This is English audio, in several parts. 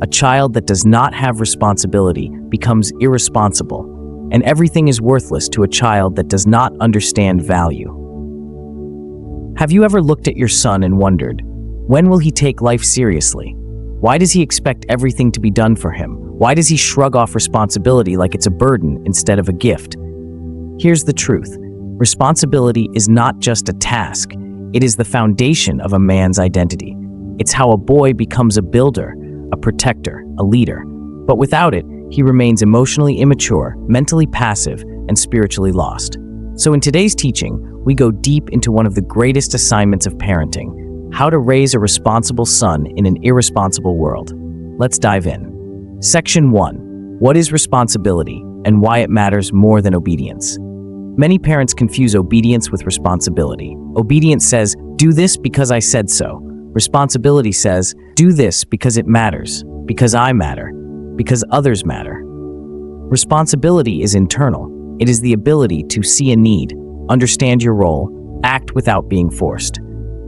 A child that does not have responsibility becomes irresponsible, and everything is worthless to a child that does not understand value. Have you ever looked at your son and wondered, when will he take life seriously? Why does he expect everything to be done for him? Why does he shrug off responsibility like it's a burden instead of a gift? Here's the truth. Responsibility is not just a task. It is the foundation of a man's identity. It's how a boy becomes a builder, a protector, a leader. But without it, he remains emotionally immature, mentally passive, and spiritually lost. So in today's teaching, we go deep into one of the greatest assignments of parenting: how to raise a responsible son in an irresponsible world. Let's dive in. Section 1. What is responsibility and why it matters more than obedience? Many parents confuse obedience with responsibility. Obedience says, do this because I said so. Responsibility says, do this because it matters, because I matter, because others matter. Responsibility is internal. It is the ability to see a need, understand your role, act without being forced.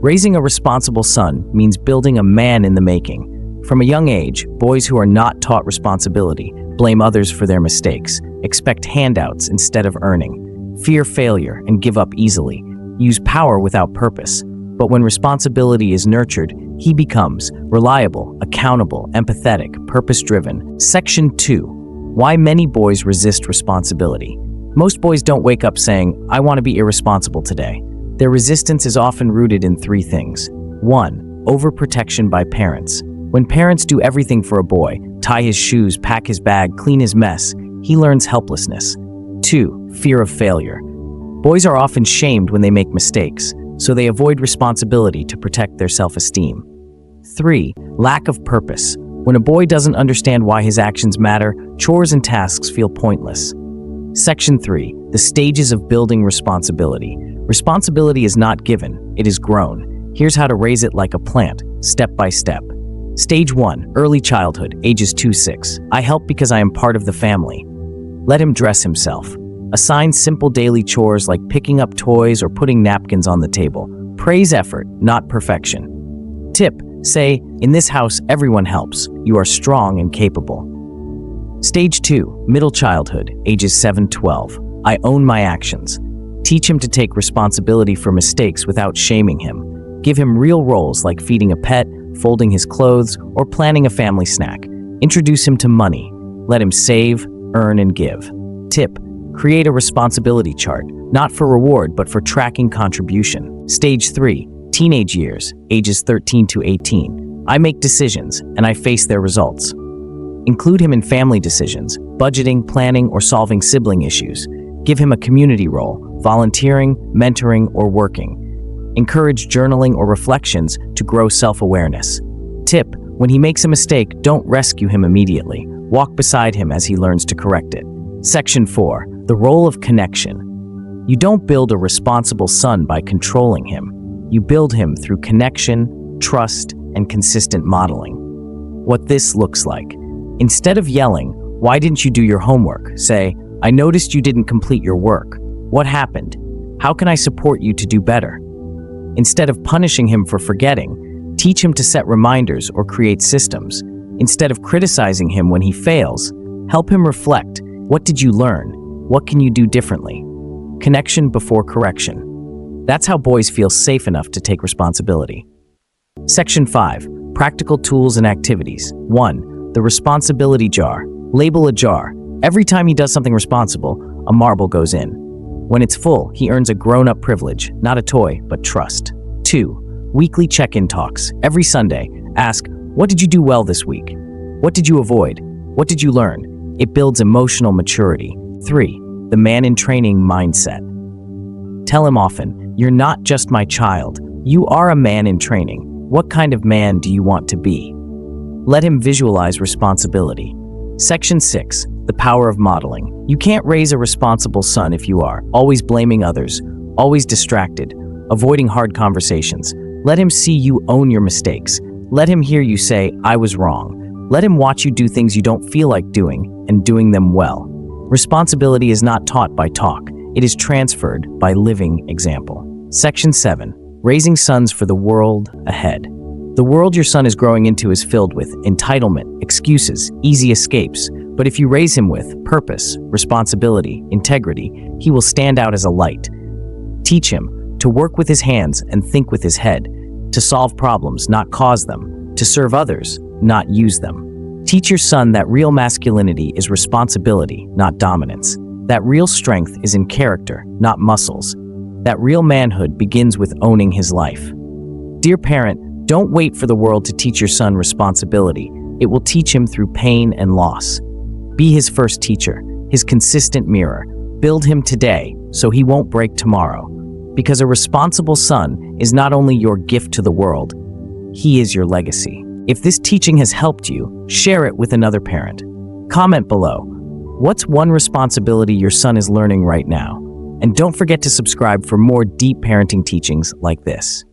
Raising a responsible son means building a man in the making. From a young age, boys who are not taught responsibility blame others for their mistakes, expect handouts instead of earning, fear failure and give up easily, use power without purpose. But when responsibility is nurtured, he becomes reliable, accountable, empathetic, purpose-driven. Section 2. Why many boys resist responsibility. Most boys don't wake up saying, I want to be irresponsible today. Their resistance is often rooted in 3 things. 1. Overprotection by parents. When parents do everything for a boy, tie his shoes, pack his bag, clean his mess, he learns helplessness. 2. Fear of failure. Boys are often shamed when they make mistakes, so they avoid responsibility to protect their self-esteem. 3. Lack of purpose. When a boy doesn't understand why his actions matter, chores and tasks feel pointless. Section 3. The stages of building responsibility. Responsibility is not given, it is grown. Here's how to raise it like a plant, step by step. Stage 1. Early childhood, ages 2-6. I help because I am part of the family. Let him dress himself. Assign simple daily chores like picking up toys or putting napkins on the table. Praise effort, not perfection. Tip: say, in this house, everyone helps. You are strong and capable. Stage 2. Middle childhood, ages 7-12. I own my actions. Teach him to take responsibility for mistakes without shaming him. Give him real roles like feeding a pet, folding his clothes, or planning a family snack. Introduce him to money. Let him save, earn, and give. Tip: create a responsibility chart, not for reward but for tracking contribution. Stage 3. Teenage years, ages 13-18. I make decisions, and I face their results. Include him in family decisions, budgeting, planning, or solving sibling issues. Give him a community role, volunteering, mentoring, or working. Encourage journaling or reflections to grow self-awareness. Tip: when he makes a mistake, don't rescue him immediately. Walk beside him as he learns to correct it. Section 4. The role of connection. You don't build a responsible son by controlling him. You build him through connection, trust, and consistent modeling. What this looks like. Instead of yelling, "Why didn't you do your homework?" say, "I noticed you didn't complete your work. What happened? How can I support you to do better?" Instead of punishing him for forgetting, teach him to set reminders or create systems. Instead of criticizing him when he fails, help him reflect. What did you learn? What can you do differently? Connection before correction. That's how boys feel safe enough to take responsibility. Section 5. Practical tools and activities. 1. The responsibility jar. Label a jar. Every time he does something responsible, a marble goes in. When it's full, he earns a grown-up privilege, not a toy, but trust. 2. Weekly check-in talks. Every Sunday, ask, what did you do well this week? What did you avoid? What did you learn? It builds emotional maturity. 3. The man in training mindset. Tell him often, you're not just my child. You are a man in training. What kind of man do you want to be? Let him visualize responsibility. Section 6. The power of modeling. You can't raise a responsible son if you are always blaming others, always distracted, avoiding hard conversations. Let him see you own your mistakes. Let him hear you say, I was wrong. Let him watch you do things you don't feel like doing and doing them well. Responsibility is not taught by talk. It is transferred by living example. Section 7. Raising sons for the world ahead. The world your son is growing into is filled with entitlement, excuses, easy escapes. But if you raise him with purpose, responsibility, integrity, he will stand out as a light. Teach him to work with his hands and think with his head, to solve problems, not cause them, to serve others, not use them. Teach your son that real masculinity is responsibility, not dominance. That real strength is in character, not muscles. That real manhood begins with owning his life. Dear parent, don't wait for the world to teach your son responsibility. It will teach him through pain and loss. Be his first teacher, his consistent mirror. Build him today so he won't break tomorrow. Because a responsible son is not only your gift to the world, he is your legacy. If this teaching has helped you, share it with another parent. Comment below. What's one responsibility your son is learning right now? And don't forget to subscribe for more deep parenting teachings like this.